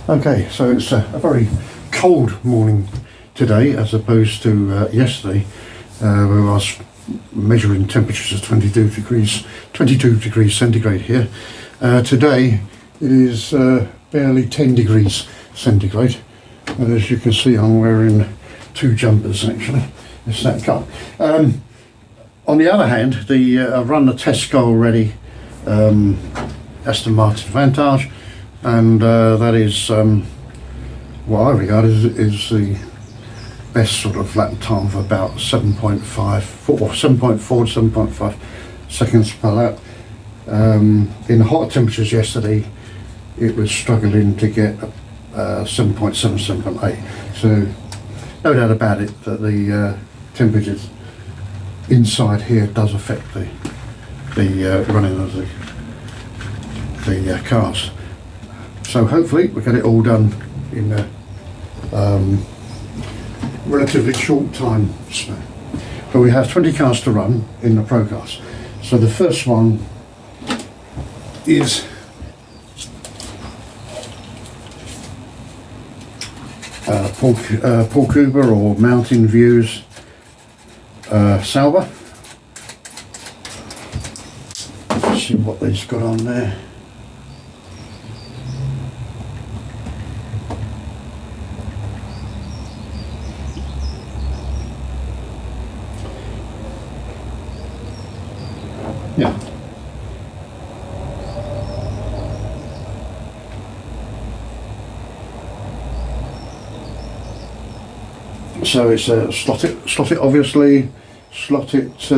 Okay, so it's a very cold morning today as opposed to yesterday, where I was measuring temperatures of 22 degrees centigrade here. Today it is barely 10 degrees centigrade, and as you can see I'm wearing two jumpers actually. It's that cold. On the other hand, I've run the test car already, Aston Martin Vantage, and that is what I regard is the best sort of lap time of about 7.5 or 7.4 to 7.5 seconds per lap. In hot temperatures yesterday it was struggling to get 7.7, 7.8, so no doubt about it that the temperatures inside here does affect the running of the cars. So hopefully we'll get it all done in a relatively short time span. But we have 20 cars to run in the ProCars. So the first one is Paul Cooper or Mountain Views Sauber. Let's see what he's got on there. Yeah. So it's slot it obviously, slot it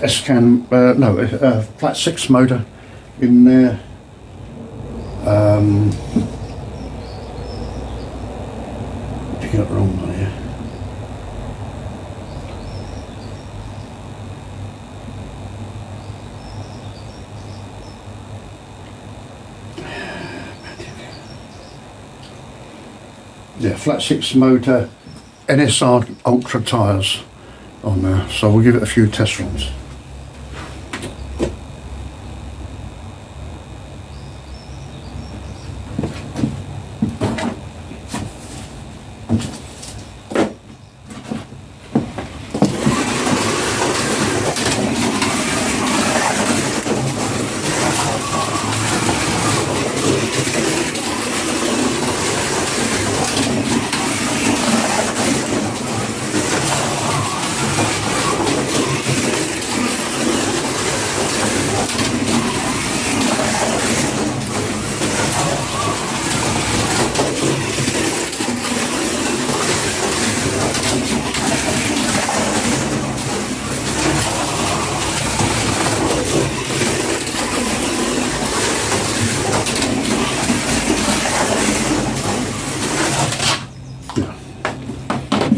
S-Can, flat 6 motor in there. Picking up the wrong one here. Yeah, flat 6 motor, NSR Ultra tyres on there, so we'll give it a few test runs.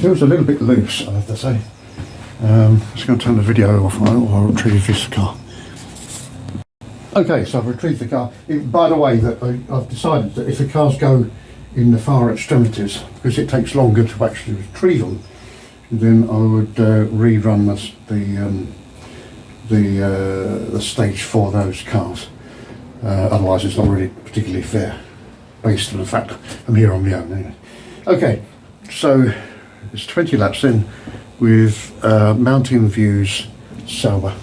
Feels a little bit loose, I have to say. Just going to turn the video off while I retrieve this car. Okay, so I've retrieved the car. By the way, that I've decided that if the cars go in the far extremities, because it takes longer to actually retrieve them, then I would rerun the stage for those cars. Otherwise, it's not really particularly fair, based on the fact I'm here on my own. Anyway. Okay, so it's 20 laps in with Mountain Views Sauber.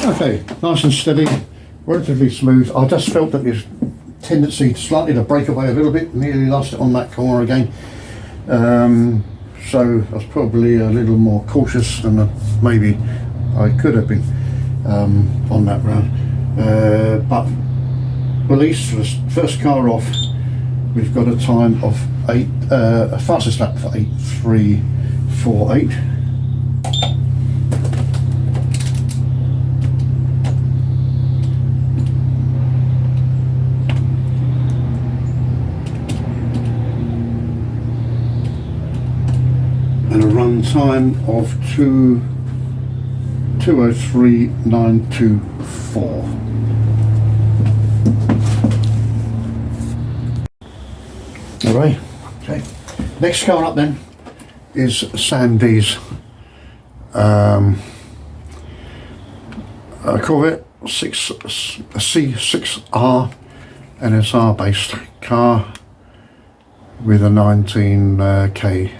Okay, nice and steady, relatively smooth. I just felt that there's tendency slightly to break away a little bit, nearly lost it on that corner again. So I was probably a little more cautious than maybe I could have been on that round. But release for the first car off, we've got a time of a fastest lap for 8:3.48. And a run time of 2:03.924. Alright, okay. Next car up then is Sandy's Corvette C6R NSR based car with a 19K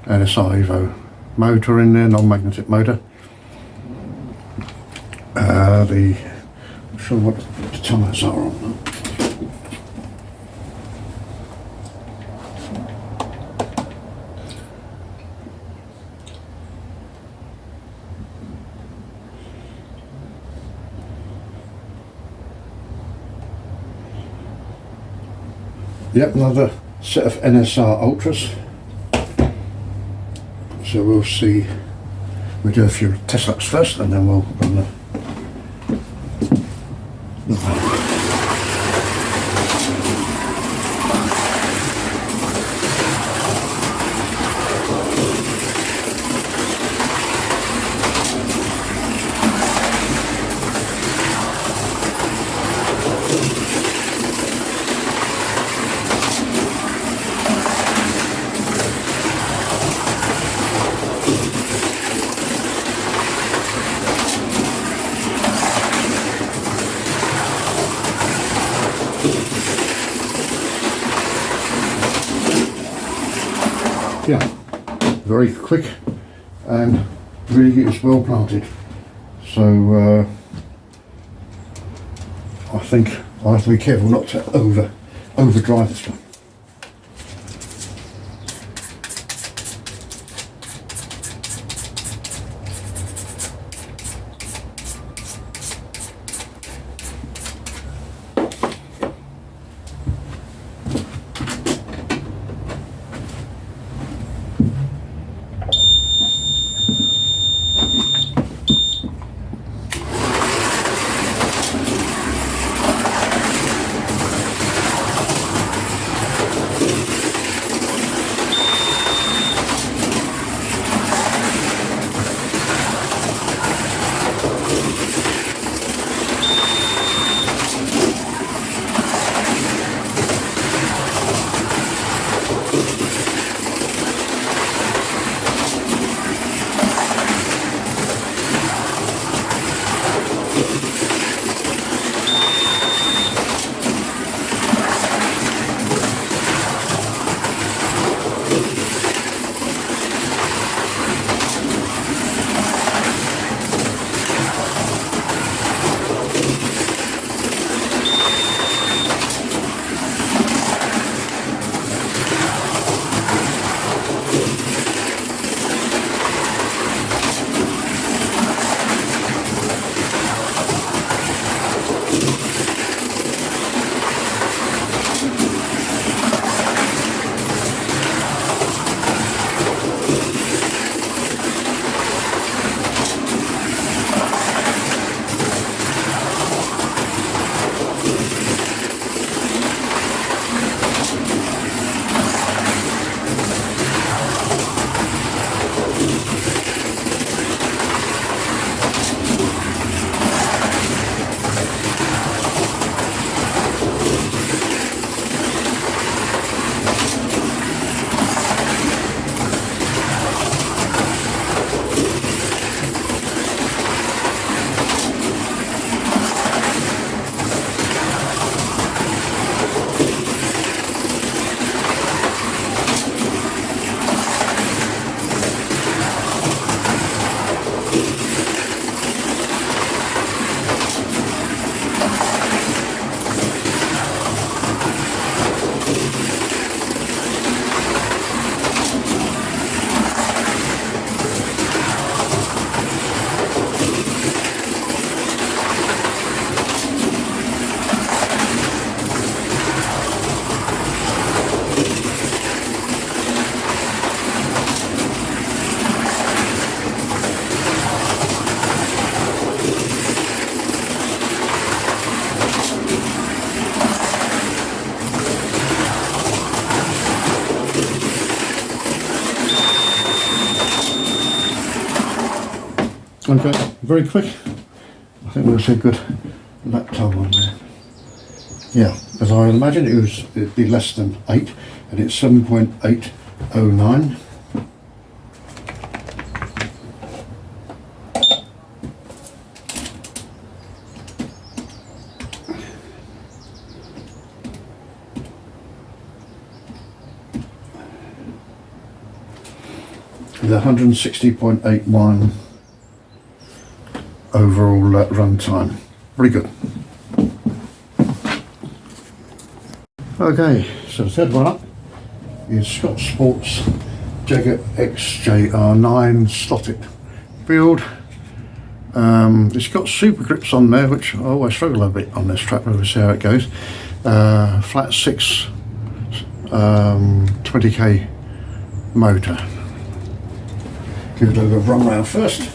NSR Evo motor in there, non-magnetic motor. I'm not sure what the tyres are on that. Yep, another set of NSR Ultras. So we'll see, we'll do a few test laps first and then we'll run the yeah, very quick and really is well planted. So I think I have to be careful not to overdrive this one. Okay, very quick. I think we'll see a good lap time on there. Yeah, as I imagine it'd be less than 8, and it's 7.809. With 160.81 overall run time. Pretty good. Okay, so the third one up is Scott Sports Jaguar XJR9 slotted build. It's got super grips on there, which I always struggle a bit on this track, but we'll see how it goes. Flat 6 20k motor. Give it a little run round first.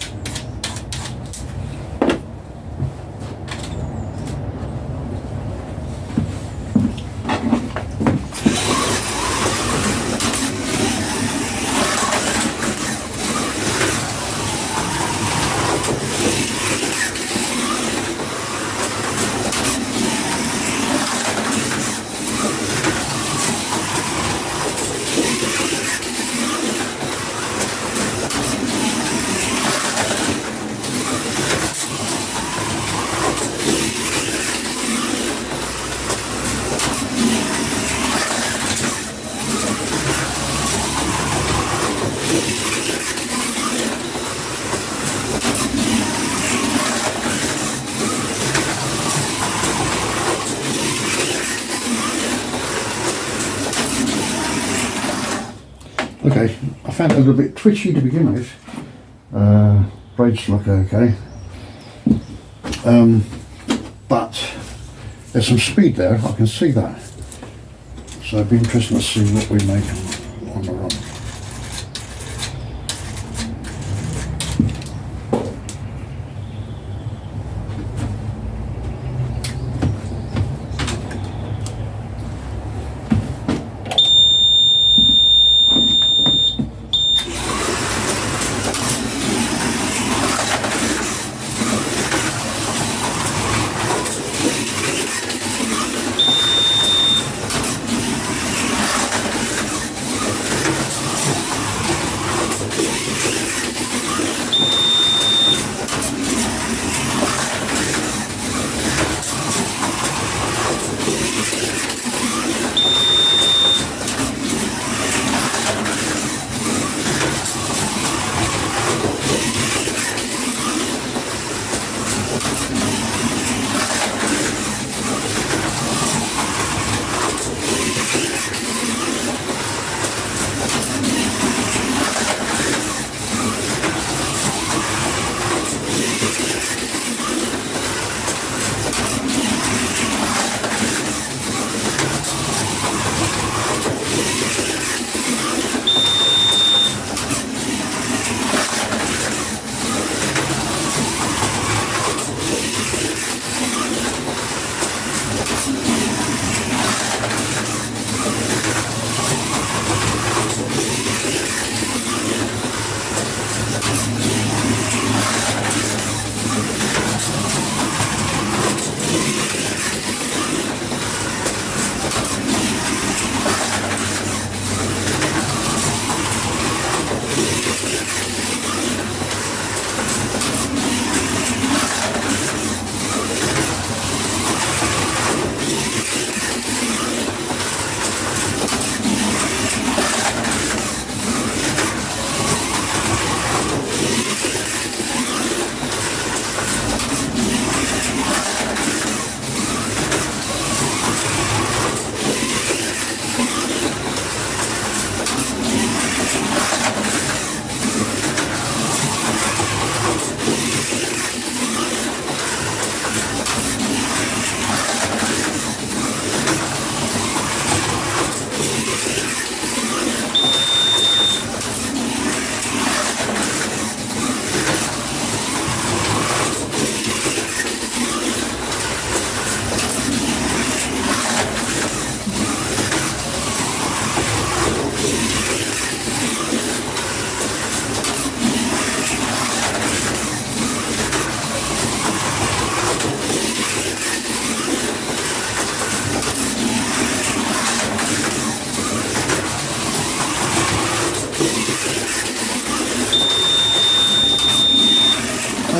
Okay, I found it a little bit twitchy to begin with. Brakes look okay. But there's some speed there, I can see that. So it'd be interesting to see what we make on the run.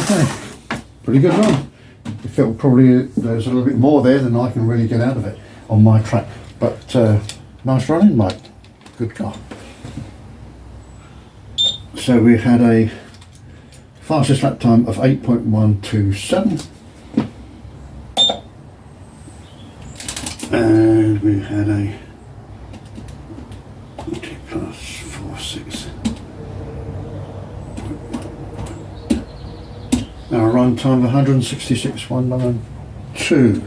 Okay, pretty good run. I feel probably there's a little bit more there than I can really get out of it on my track, but nice running, mate. Good car. So we had a fastest lap time of 8.127, and we had a 20 plus 46. Now a run time of 166.192.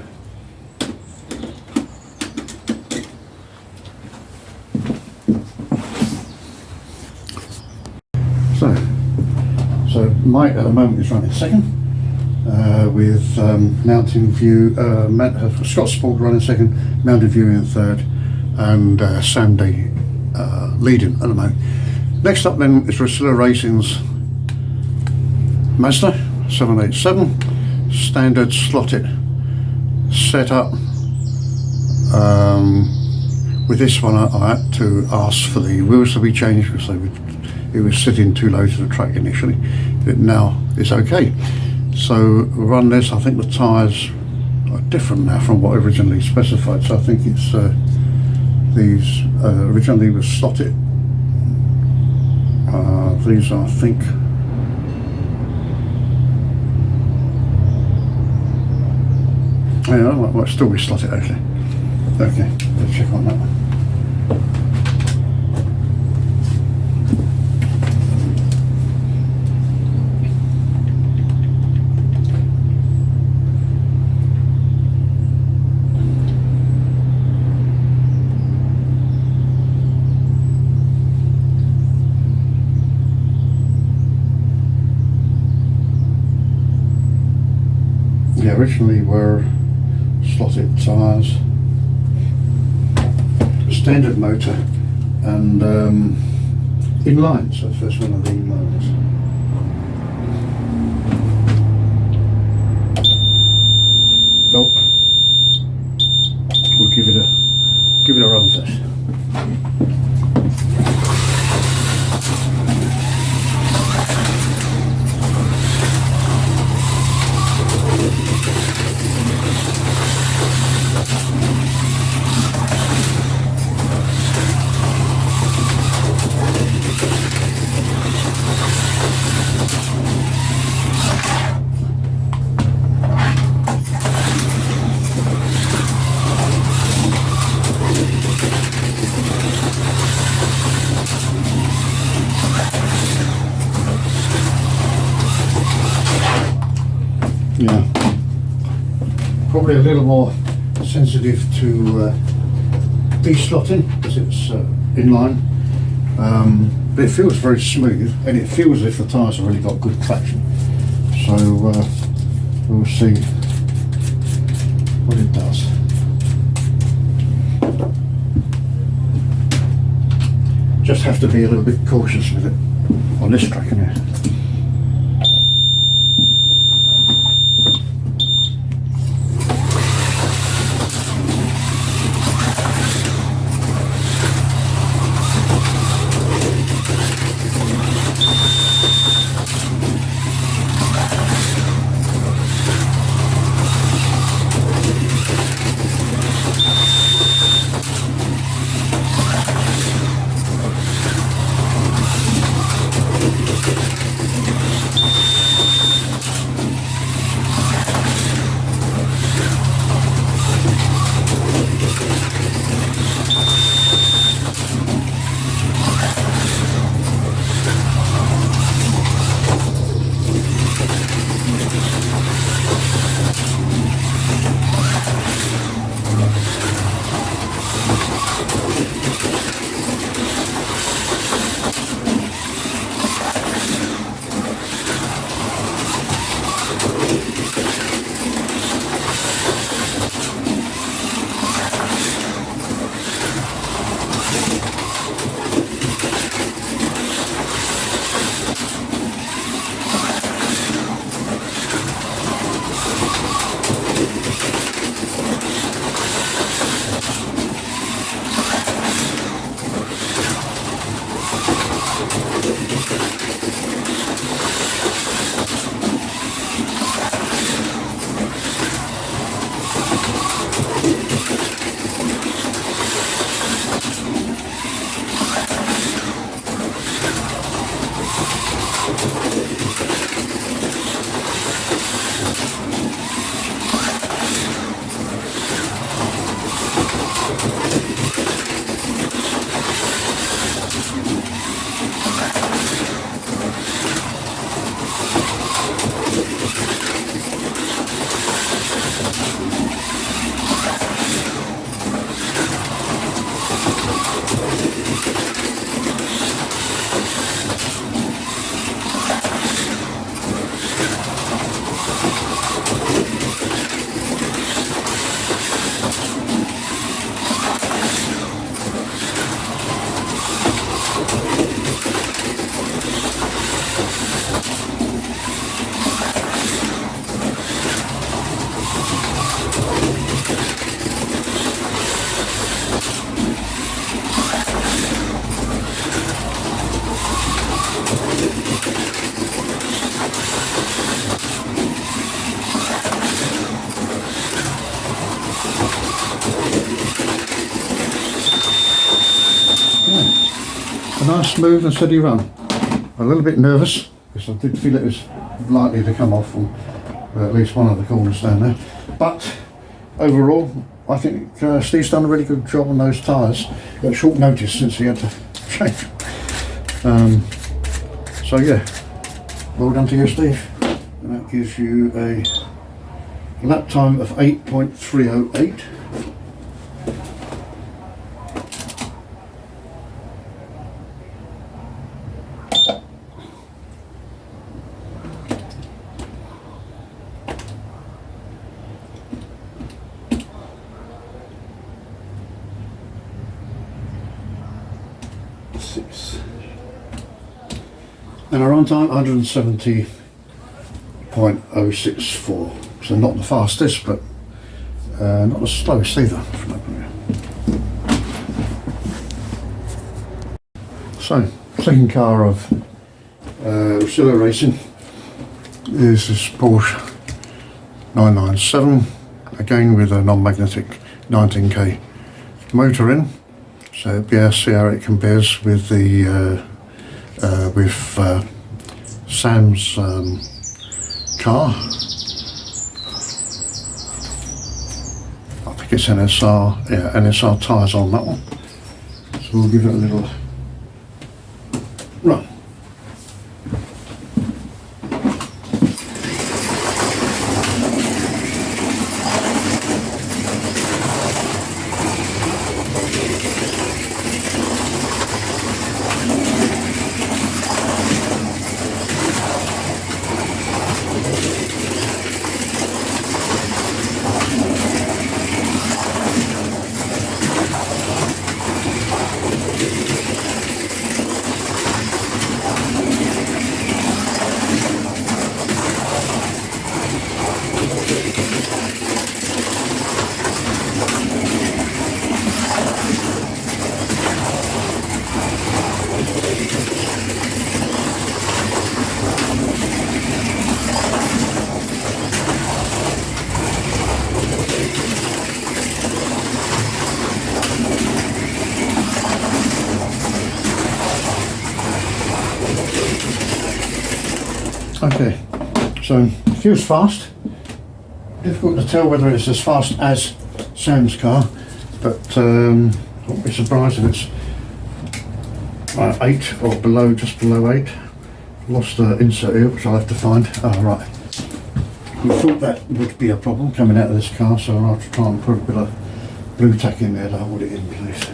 So Mike at the moment is running second, with Mountain View, Scott Sport running second, Mountain View in third, and Sandy leading at the moment. Next up then is Drusilla Racing's Mazda 787, standard slotted setup. With this one I had to ask for the wheels to be changed because it was sitting too low to the track initially, but now it's okay. So run this, I think the tyres are different now from what originally specified, so I think it's these originally was slotted. These are, I think, yeah, I might still be slotted actually. Okay, let's check on that one. Yeah, originally were slotted tyres, standard motor, and inline, so the first one of the inliners. Well, we'll give it a run first. Yeah, probably a little more sensitive to de-slotting because it's inline, but it feels very smooth and it feels as if the tyres have really got good traction. So we'll see what it does. Just have to be a little bit cautious with it on this track in here. A nice smooth and steady run. A little bit nervous because I did feel it was likely to come off from at least one of the corners down there. But overall, I think Steve's done a really good job on those tyres. Got short notice since he had to change. So yeah, well done to you, Steve. And that gives you a lap time of 8.308. And our on time 170.064. So not the fastest, but not the slowest either. So, second car of Silla Racing is this Porsche 997, again with a non-magnetic 19k motor in. So yeah, see how it compares with the Sam's car. I think it's NSR, yeah, NSR tyres on that one. So we'll give it a little run. Okay, so it feels fast. Difficult to tell whether it's as fast as Sam's car, but won't be surprised if it's 8 or below, just below 8. Lost the insert here, which I'll have to find. Oh, right. We thought that would be a problem coming out of this car, so I'll have to try and put a bit of blue tack in there to hold it in place.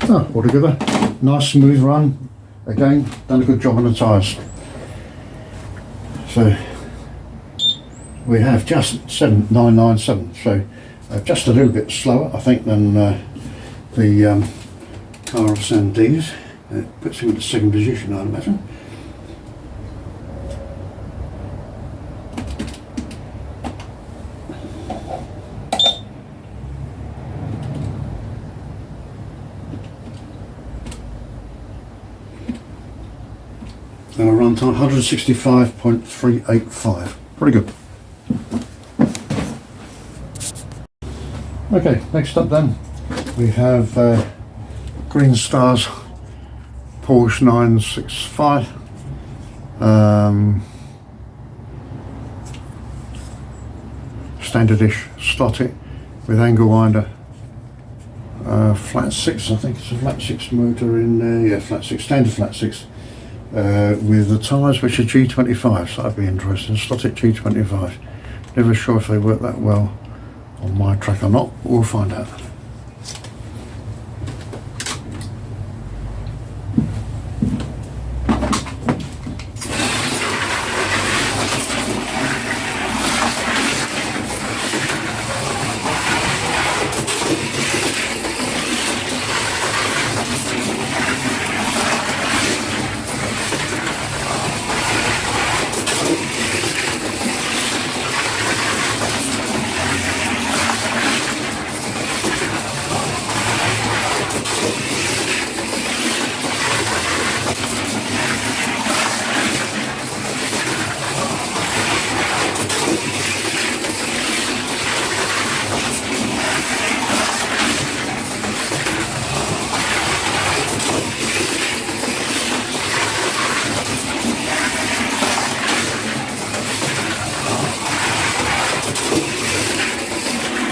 Oh, altogether, nice smooth run. Again, done a good job on the tyres. So we have just 7997, so just a little bit slower, I think, than the car of Sandees. It puts him in the second position, I'd imagine. And a run time 165.385. Pretty good. Okay, next up then we have Green Stars Porsche 965. Standardish slotted with angle winder. Flat 6, I think it's a flat 6 motor in there. Yeah, flat 6, standard flat 6. With the tyres which are G25, so that'd be interesting. Slotted G25. Never sure if they work that well on my track or not. We'll find out.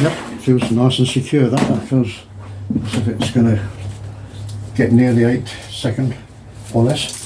Yep, feels nice and secure. That feels as if it's going to get near the 8 second or less.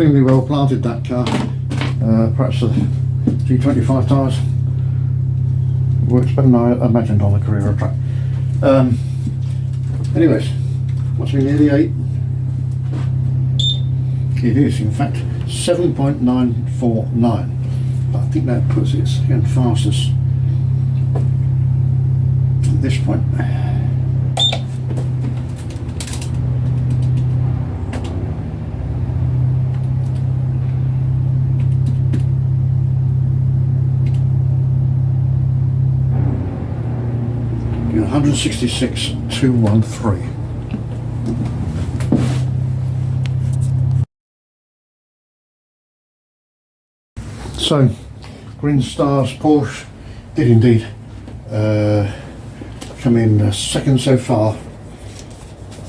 extremely well planted, that car. Perhaps the G25 tyres works better than I imagined on a Carrera track. Anyways, what's we nearly 8? It is in fact 7.949. I think that puts it second fastest at this point. You're 166,213. So, Green Stars Porsche did indeed come in second so far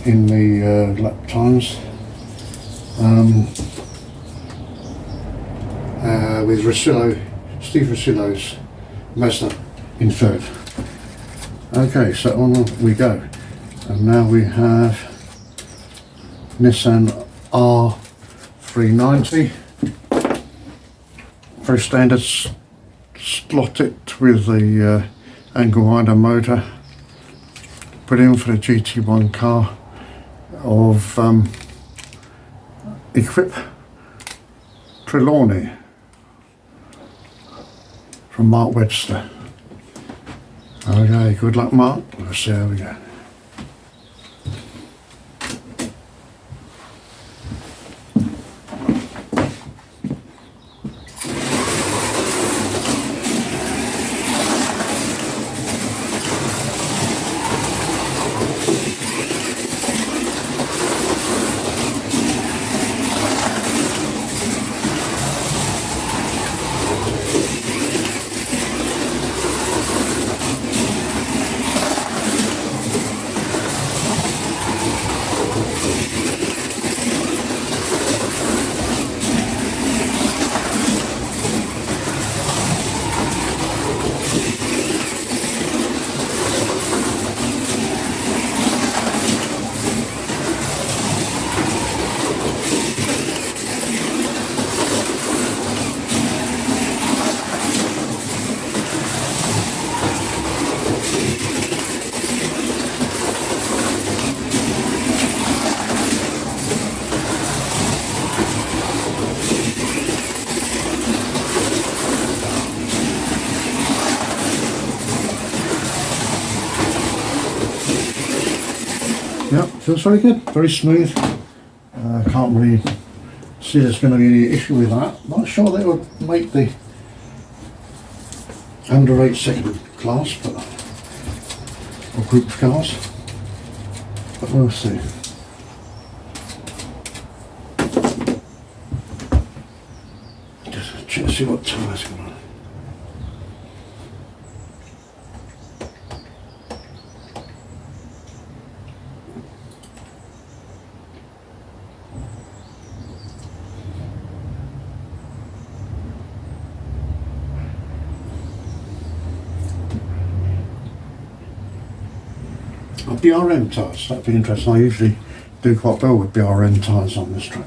in the lap times, with Steve Rosillo's Mazda in third. Okay, so on we go, and now we have Nissan R390. Very standard, slotted with the angle winder motor, put in for the GT1 car of Equip Trelawney from Mark Webster. Okay, good luck, Mark. Let's see how we go. Yep, feels very good, very smooth. Can't really see there's going to be any issue with that. Not sure they would make the under 8 second class, but or group of cars, but we'll see. Just check to see what tyres going on. BRM tyres, that'd be interesting. I usually do quite well with BRM tyres on this track.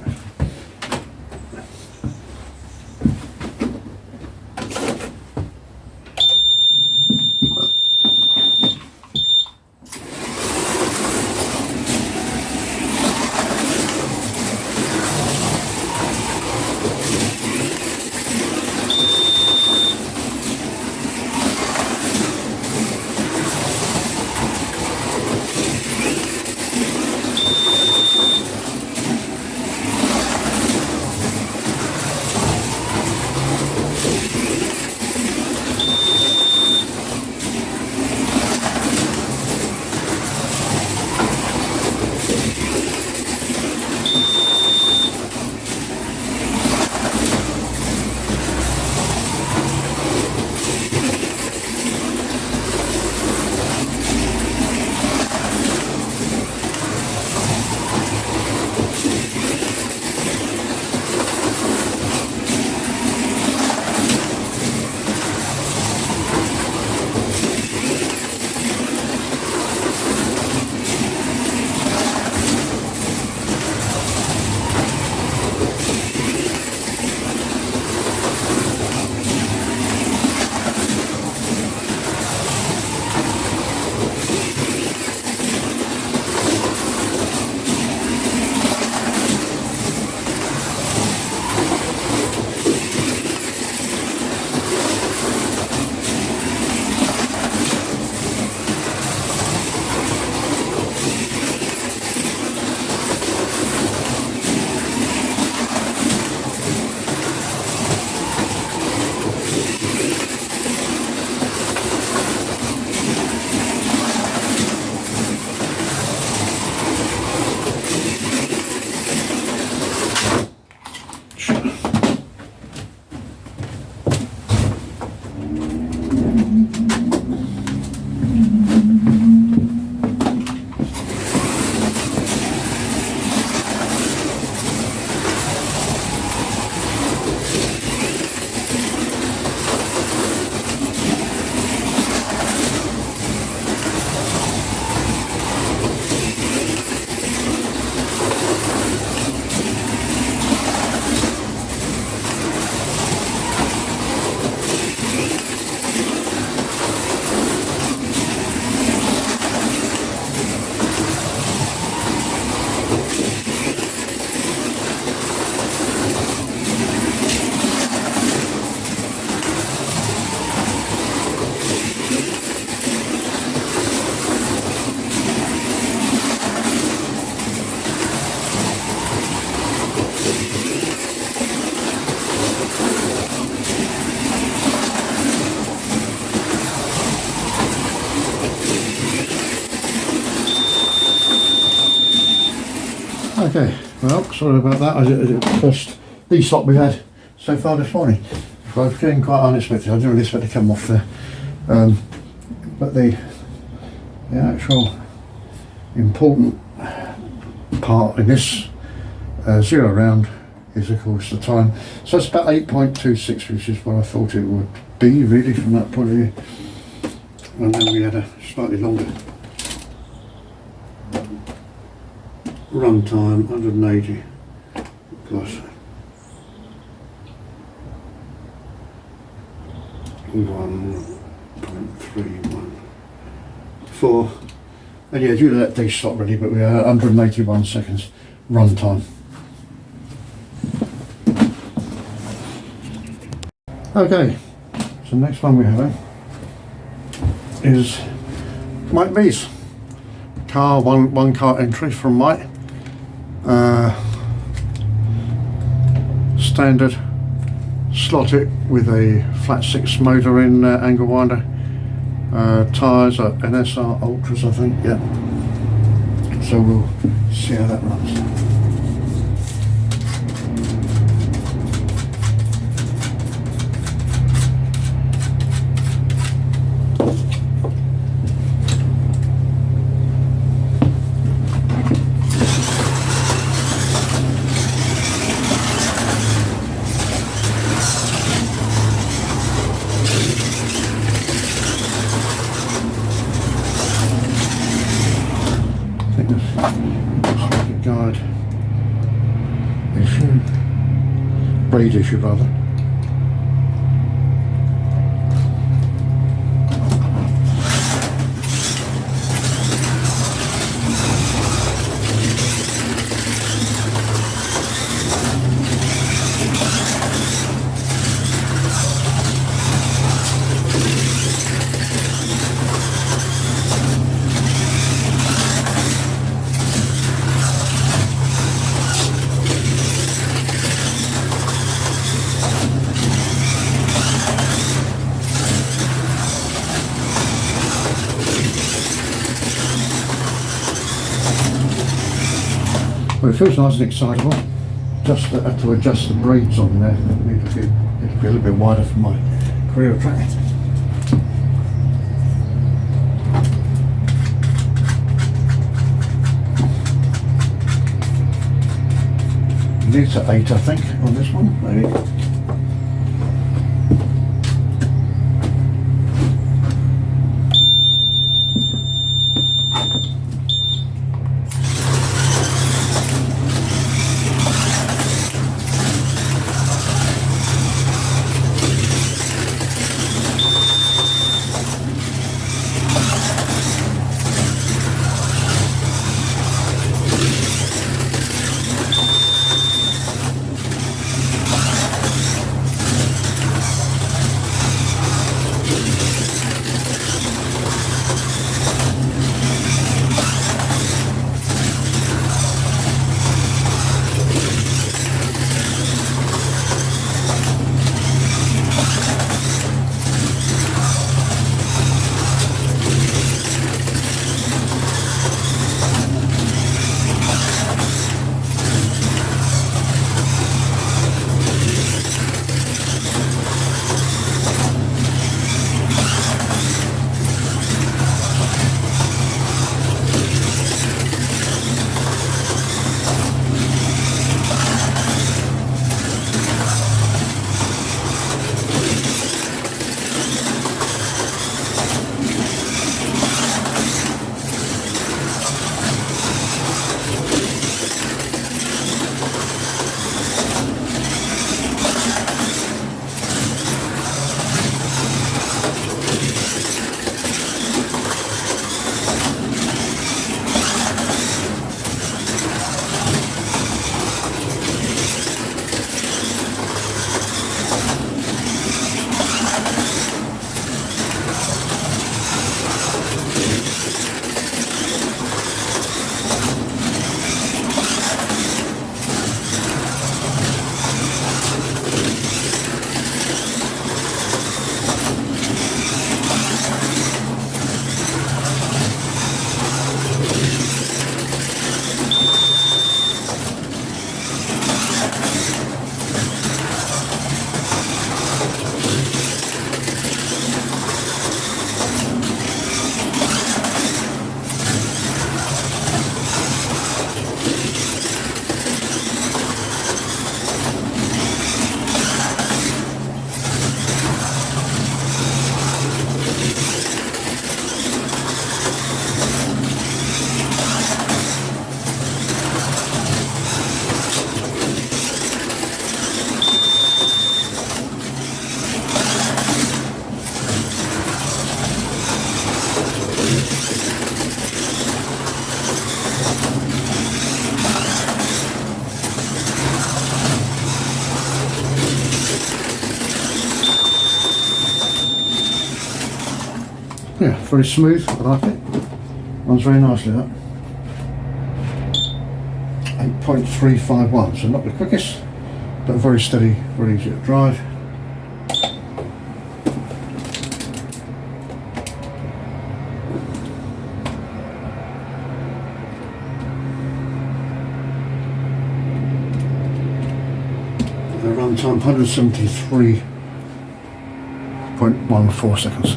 Okay, well, sorry about that. First de-stop we had so far this morning. So I was getting quite unexpected. I didn't really expect to come off there. But the actual important part in this zero round is of course the time. So it's about 8.26, which is what I thought it would be really from that point of view. And then we had a slightly longer run time, 180 plus 1.314. And yeah, due to that de-stop really, but we are 181 seconds run time. Okay, so next one we have is Mike B's car, one car entry from Mike. Standard slotted with a flat 6 motor in angle winder. Tyres are NSR Ultras, I think, yeah. So we'll see how that runs. Guide issue, braid issue rather. Well, it feels nice and excitable. Just have to adjust the braids on there. It'll be a little bit wider for my career track. Litre 8, I think, on this one, maybe. Yeah, very smooth, I like it. Runs very nicely, that. 8.351, so not the quickest, but very steady, very easy to drive. The run time 173.14 seconds.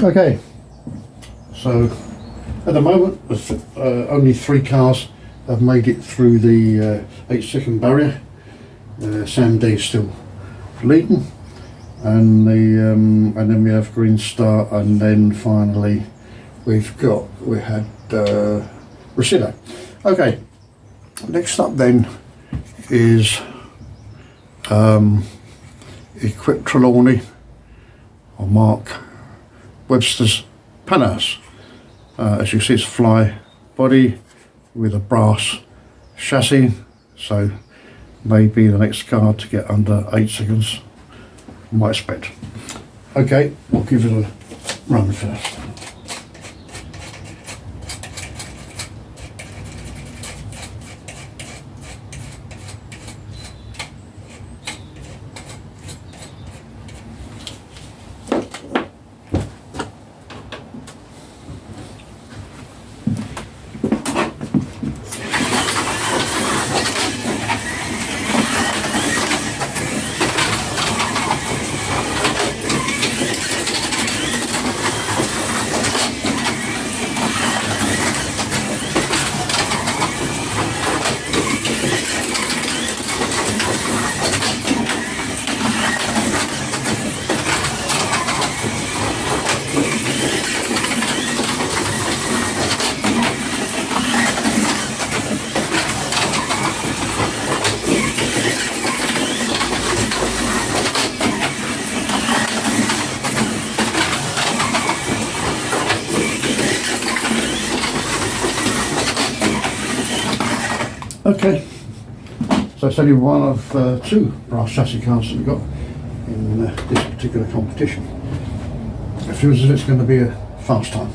Okay, so at the moment only 3 cars have made it through the 8-second barrier. Sam D's still leading, and then we have Green Star, and then finally we had Resido. Okay, next up then is Equip Trelawney or Mark Webster's Panhard. As you see, it's fly body with a brass chassis, so maybe the next car to get under 8 seconds, might expect. Okay, we'll give it a run first. Okay, so it's only one of 2 brass chassis cars that we've got in this particular competition. It feels as if it's going to be a fast time.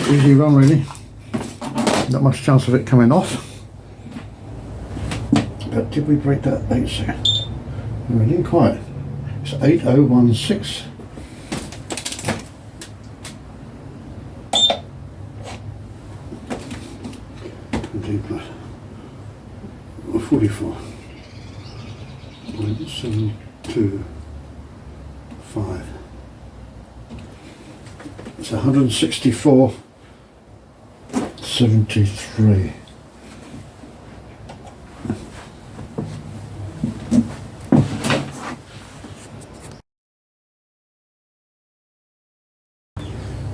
quite easy run really. Not much chance of it coming off. But did we break that 8 second? No, we didn't quite. It's 8016. Plus 44. 725. It's 164.73.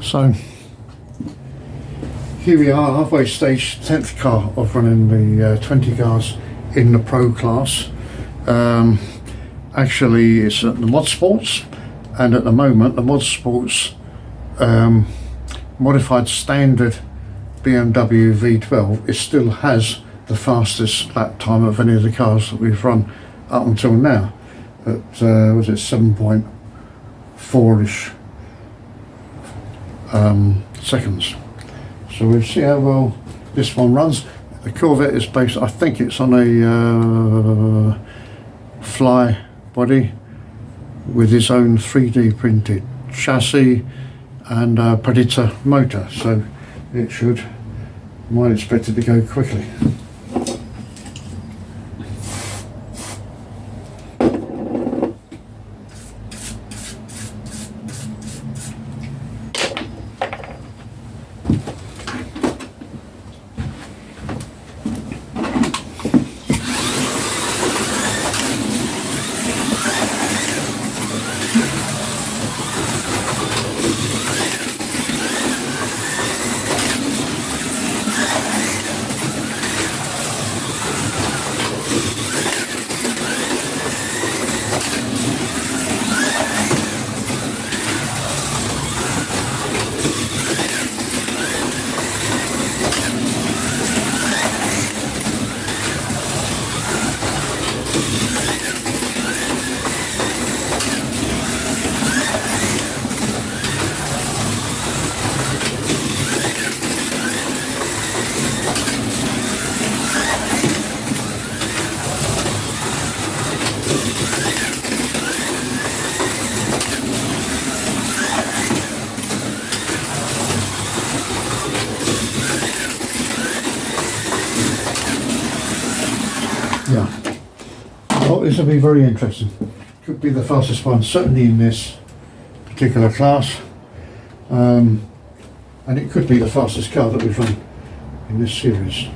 So here we are, halfway stage, 10th car of running the 20 cars in the Pro class. Actually, it's at the Mod Sports, and at the moment, the Mod Sports modified standard BMW V12, it still has the fastest lap time of any of the cars that we've run up until now. At was it 7.4ish seconds. So we'll see how well this one runs. The Corvette is based, I think it's on a fly body with his own 3D printed chassis and Predator motor, so it should, might expect it to go quickly. Yeah, well, this will be very interesting. Could be the fastest one, certainly in this particular class, and it could be the fastest car that we've run in this series.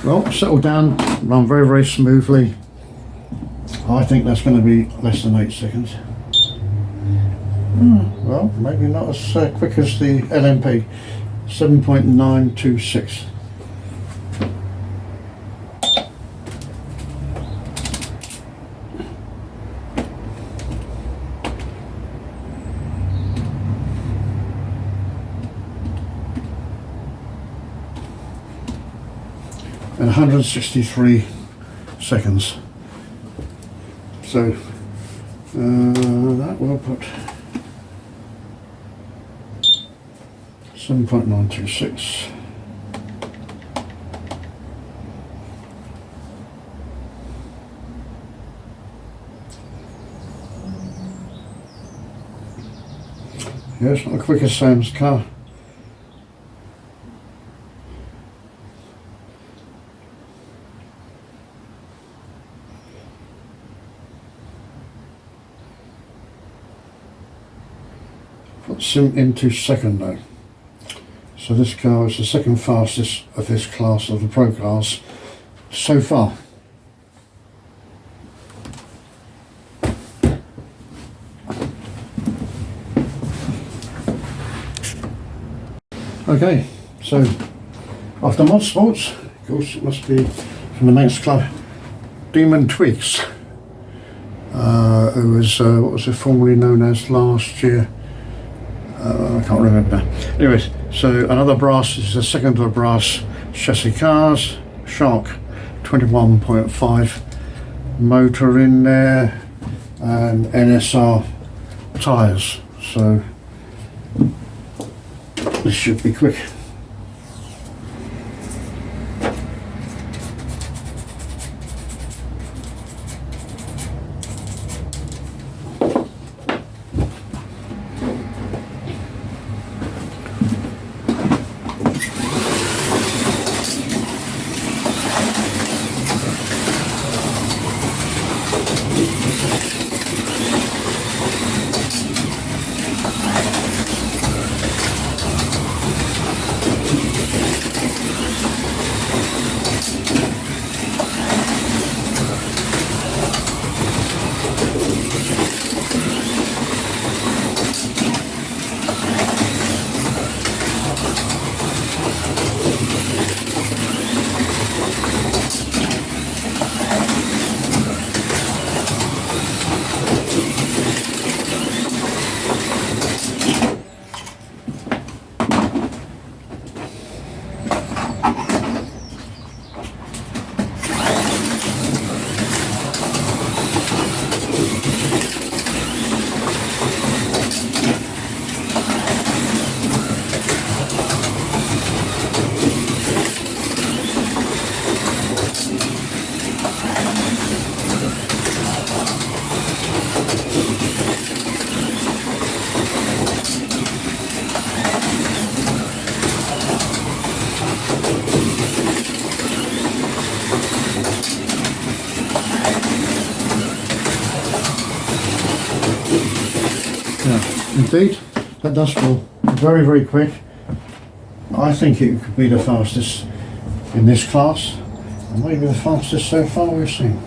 Well, settled down, run very, very smoothly. I think that's going to be less than 8 seconds. Well, maybe not as quick as the LMP. 7.926. And 163 seconds. So that will put 7.926. Yeah, it's not as quick as Sam's car. Puts him into second though. So this car is the second fastest of this class of the ProCars so far. Okay, so after Mod Sports, of course it must be from the next club, Demon Twigs, who was, what was it formerly known as last year? I can't remember. Anyways, so another brass, this is the second of the brass chassis cars, Shark 21.5 motor in there, and NSR tyres, so this should be quick. Indeed, that does feel very, very quick. I think it could be the fastest in this class, and maybe the fastest so far we've seen.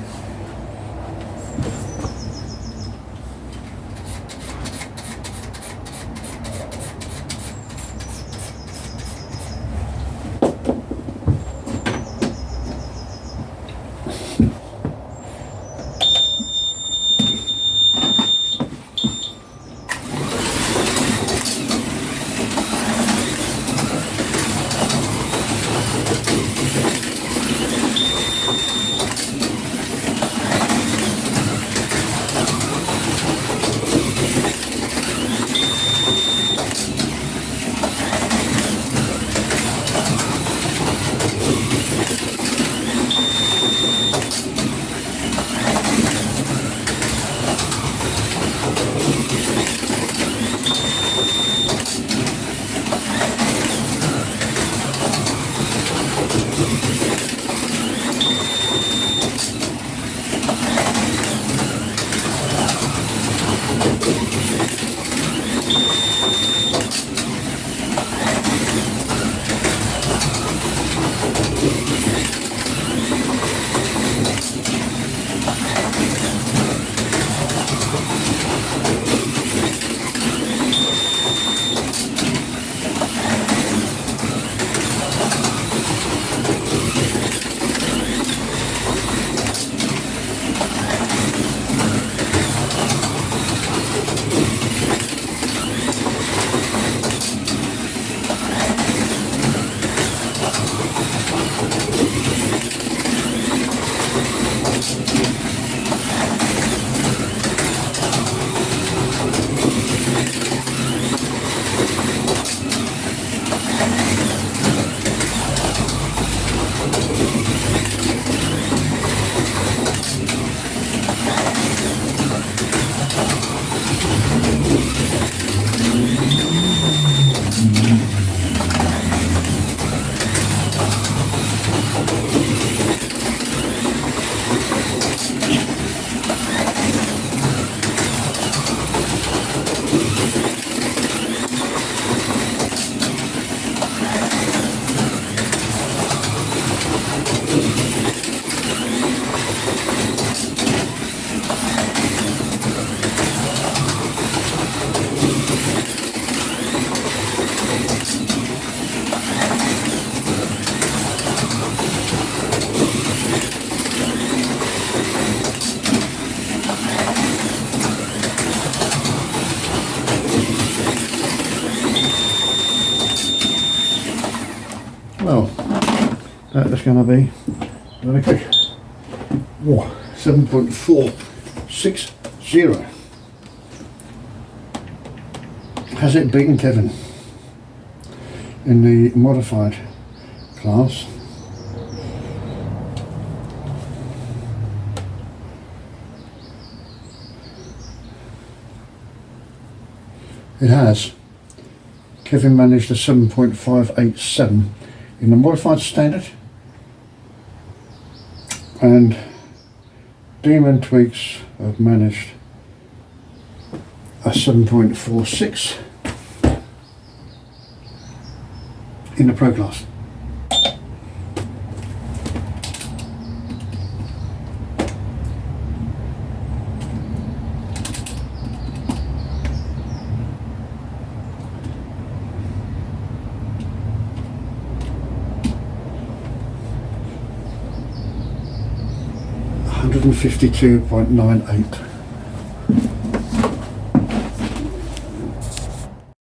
Well, that is going to be very quick. Whoa, 7.460. Has it beaten Kevin in the modified class? It has. Kevin managed a 7.587 in the modified standard, and Demon Tweaks have managed a 7.46 in the Pro class. $152.98.